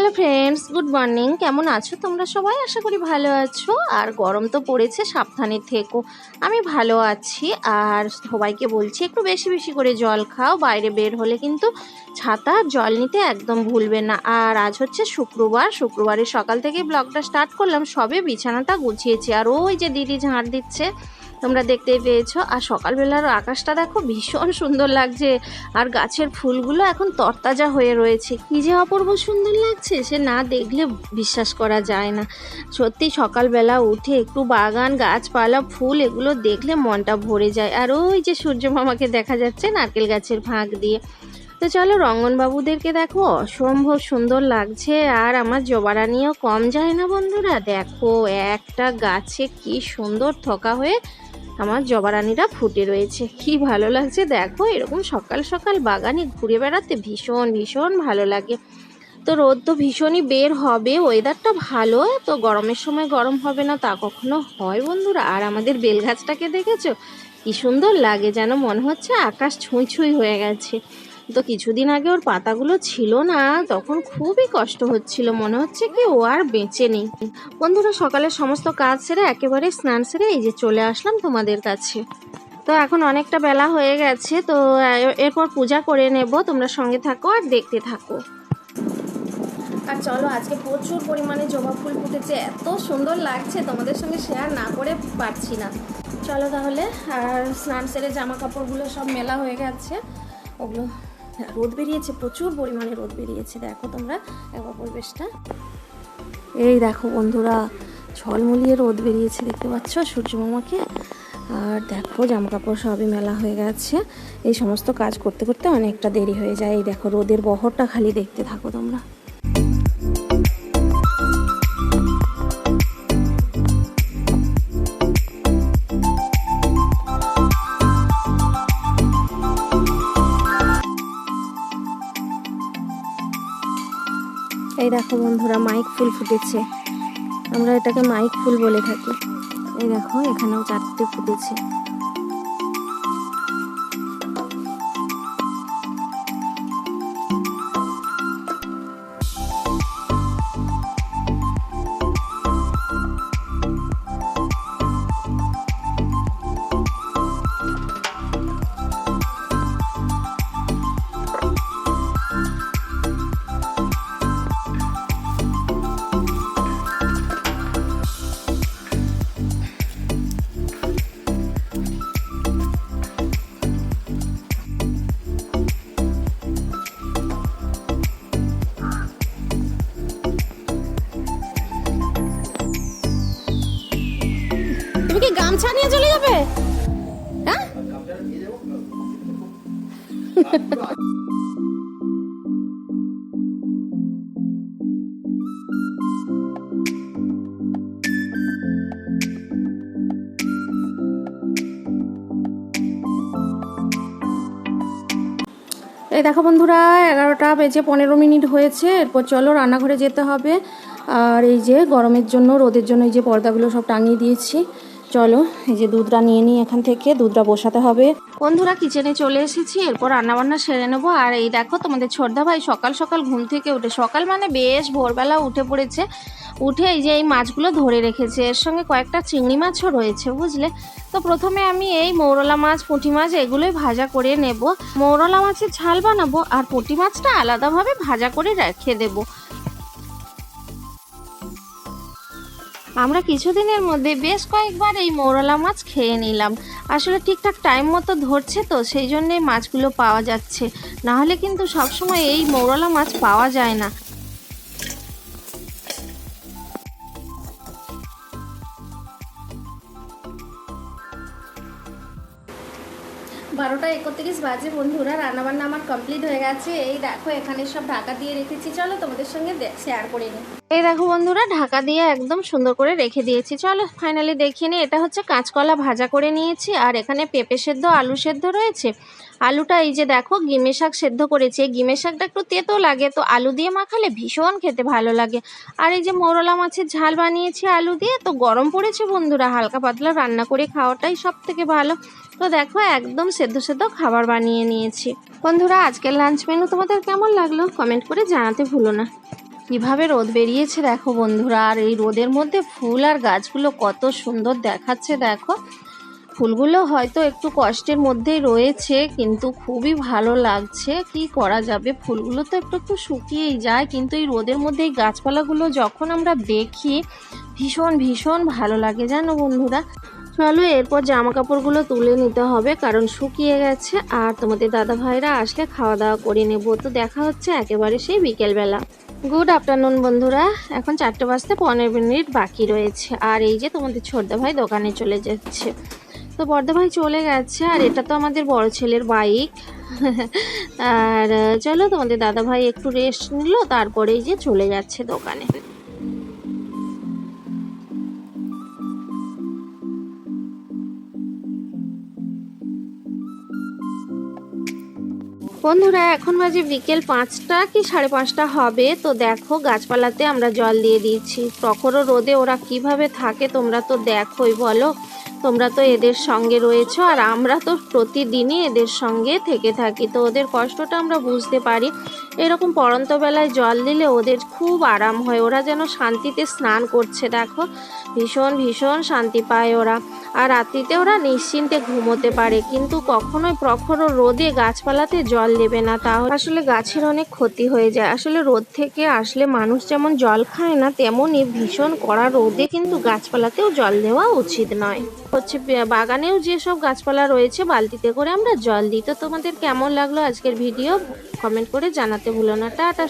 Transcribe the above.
Hello friends, good morning. কেমন আছো তোমরা সবাই? আশা করি ভালো আছো। আর গরম তো পড়েছে, সাবধানে থেকো। আমি ভালো আছি। আর সবাইকে বলছি একটু বেশি বেশি করে জল খাও। বাইরে বের হলে কিন্তু ছাতা জল নিতে একদম ভুলবে না। আর আজ হচ্ছে শুক্রবারের সকাল থেকে ব্লগটা স্টার্ট করলাম। সবে বিছানাটা গুছিয়েছি আর ওই যে দিদি ঝাড় দিচ্ছে, তোমরা দেখতেই পেয়েছো। আর সকালবেলার আকাশটা দেখো, ভীষণ সুন্দর লাগছে। আর গাছের ফুলগুলো এখন তরতাজা হয়ে রয়েছে। কি যে অপূর্ব সুন্দর লাগছে, সে না দেখলে বিশ্বাস করা যায় না। সত্যি সকালবেলা উঠে একটু বাগান, গাছপালা, ফুল এগুলো দেখলে মনটা ভরে যায়। আর ওই যে সূর্য মামাকে দেখা যাচ্ছে নারকেল গাছের ফাঁক দিয়ে। তো চলো, রঙ্গনবাবুদেরকে দেখো, অসম্ভব সুন্দর লাগছে। আর আমার জবারানিও কম যায় না বন্ধুরা। দেখো একটা গাছে কি সুন্দর থোকা হয়ে আমার জবারানিরা ফুটে রয়েছে। কি ভালো লাগছে দেখো। এরকম সকাল সকাল বাগানে ঘুরে বেড়াতে ভীষণ ভীষণ ভালো লাগে। তো রোদ তো ভীষণই বের হবে, ওয়েদারটা ভালো। তো গরমের সময় গরম হবে না তা কখনো হয় বন্ধুরা? আর আমাদের বেল গাছটাকে দেখেছো, কি সুন্দর লাগে, যেন মনে হচ্ছে আকাশ ছুঁই ছুঁই হয়ে গেছে। তো কিছুদিন আগে ওর পাতাগুলো ছিল না, তখন খুবই কষ্ট হচ্ছিল, মনে হচ্ছে কি ও আর বেঁচে নেই। বন্ধুরা, সকালের সমস্ত কাজ সেরে একেবারে স্নান সেরে এই যে চলে আসলাম তোমাদের কাছে। তো এখন অনেকটা বেলা হয়ে গেছে, তো এরপর পূজা করে নেব। তোমরা সঙ্গে থাকো আর দেখতে থাকো। আর চলো, আজকে প্রচুর পরিমাণে জবা ফুল ফুটেছে, এত সুন্দর লাগছে, তোমাদের সঙ্গে শেয়ার না করে পারছি না। চলো তাহলে। আর স্নান সেরে জামা কাপড়গুলো সব মেলা হয়ে গেছে। ওগুলো রোদ বেরিয়েছে, প্রচুর পরিমাণে রোদ বেরিয়েছে। দেখো তোমরা একবার পরিবেশটা, এই দেখো বন্ধুরা, ঝলমলিয়ে রোদ বেরিয়েছে, দেখতে পাচ্ছ সূর্য মামাকে। আর দেখো জামা কাপড় সবই মেলা হয়ে গেছে। এই সমস্ত কাজ করতে করতে অনেকটা দেরি হয়ে যায়। এই দেখো রোদের বহরটা খালি দেখতে থাকো তোমরা। এই দেখো বন্ধুরা, মাইক ফুল ফুটেছে। আমরা এটাকে মাইক ফুল বলে থাকি। এই দেখো এখানেও 4টে ফুটেছে। তুমি কি গামছা নিয়ে চলে যাবে? হ্যাঁ, এই দেখো বন্ধুরা, 11:15 হয়েছে। এরপর চলো রান্নাঘরে যেতে হবে। আর এই যে গরমের জন্য, রোদের জন্য এই যে পর্দাগুলো সব টাঙিয়ে দিয়েছি। চলো, এই যে দুধটা নিয়ে নিই, এখান থেকে দুধটা বসাতে হবে। বন্ধুরা, কিচেনে চলে এসেছি, এরপর রান্নাবান্না সেরে নেবো। আর এই দেখো তোমাদের ছোটদা ভাই সকাল সকাল ঘুম থেকে উঠে, সকাল মানে বেশ ভোরবেলা উঠে পড়েছে। উঠে এই যে এই মাছগুলো ধরে রেখেছে, এর সঙ্গে কয়েকটা চিংড়ি মাছও রয়েছে, বুঝলে। তো প্রথমে আমি এই মৌরলা মাছ, পুঁটি মাছ এগুলোই ভাজা করে নেব। মৌরলা মাছের ঝাল বানাবো আর পুঁটি মাছটা আলাদাভাবে ভাজা করে রেখে দেবো। আমরা কিছুদিনের মধ্যে বেশ কয়েকবার এই মৌরলা মাছ খেয়ে নিলাম। আসলে ঠিকঠাক টাইম মতো ধরছে, তো সেই জন্যই মাছগুলো পাওয়া যাচ্ছে। নাহলে কিন্তু সবসময় এই মৌরলা মাছ পাওয়া যায় না। 12:31 বাজে বন্ধুরা। রান্নাবান্না আমার কমপ্লিট হয়ে গেছে। এই দেখো এখানে সব ঢাকা দিয়ে রেখেছি, চলো তোমাদের সঙ্গে শেয়ার করে নিই। এই দেখো বন্ধুরা, ঢাকা দিয়ে একদম সুন্দর করে রেখে দিয়েছি। চলো ফাইনালি দেখিয়ে নিই। এটা হচ্ছে কাঁচকলা ভাজা করে নিয়েছি। আর এখানে পেঁপে সেদ্ধ, আলু সেদ্ধ রয়েছে। আলুটা এই যে দেখো গিমে শাক সেদ্ধ করেছি। গিমে শাকটা একটু তেতো লাগে, তো আলু দিয়ে মাখালে ভীষণ খেতে ভালো লাগে। আর এই যে মৌরলা মাছের ঝাল বানিয়েছি আলু দিয়ে। তো গরম পড়েছে বন্ধুরা, হালকা পাতলা রান্না করে খাওয়াটাই সব থেকে ভালো। তো দেখো একদম সেদ্ধ সেদ্ধ খাবার বানিয়ে নিয়েছি। বন্ধুরা, আজকের লাঞ্চ মেনু তোমাদের কেমন লাগলো কমেন্ট করে জানাতে ভুলো না। কিভাবে রোদ বেরিয়েছে দেখো বন্ধুরা। আর এই রোদের মধ্যে ফুল আর গাছগুলো কত সুন্দর দেখাচ্ছে দেখো। ফুলগুলো হয়তো একটু কষ্টের মধ্যেই রয়েছে, কিন্তু খুবই ভালো লাগছে। কি করা যাবে, ফুলগুলো তো একটু একটু শুকিয়েই যায়, কিন্তু এই রোদের মধ্যে এই গাছপালাগুলো যখন আমরা দেখি ভীষণ ভীষণ ভালো লাগে জানো বন্ধুরা। চলো এরপর জামা কাপড়গুলো তুলে নিতে হবে, কারণ শুকিয়ে গেছে। আর তোমাদের দাদা ভাইরা আসলে খাওয়া দাওয়া করে নেবো। তো দেখা হচ্ছে একেবারে সেই বিকেলবেলা। গুড আফটারনুন বন্ধুরা। এখন 4টে বাজতে 15 মিনিট বাকি রয়েছে। আর এই যে তোমাদের ছোটদা ভাই দোকানে চলে যাচ্ছে। তো বড়দা ভাই চলে গেছে, আর এটা তো আমাদের বড় ছেলের বাইক। আর চলো তোমাদের দাদা ভাই একটু রেস্ট নিল, তারপরেই যে চলে যাচ্ছে দোকানে। বন্ধুরা এখন বাজে বিকেল 5টা কি 5:30 হবে। তো দেখো গাছপালাতে আমরা জল দিয়ে দিচ্ছি। প্রখর রোদে ওরা কিভাবে থাকে তোমরা তো দেখোই, বলো। তোমরা তো এদের সঙ্গে রয়েছো, আর আমরা তো প্রতিদিনই এদের সঙ্গে থেকে থাকি, তো ওদের কষ্টটা আমরা বুঝতে পারি। এরকম পড়ন্ত বেলায় জল দিলে ওদের খুব আরাম হয়, ওরা যেন শান্তিতে স্নান করছে দেখো। ভীষণ ভীষণ শান্তি পায় ওরা। আর রাত্রিতে ওরা নিশ্চিন্তে ঘুমোতে পারে। কিন্তু কখনোই প্রখর রোদে গাছপালাতে জল দেবে না, তাহলে আসলে গাছের অনেক ক্ষতি হয়ে যায়। আসলে রোদ থেকে আসলে মানুষ যেমন জল খায় না, তেমনই ভীষণ কড়া রোদে কিন্তু গাছপালাতেও জল দেওয়া উচিত নয়। হচ্ছে বাগানেও যেসব গাছপালা রয়েছে বালতিতে করে আমরা জল দিই। তো তোমাদের কেমন লাগলো আজকের ভিডিও কমেন্ট করে জানাতে ভুলো না। টাটা।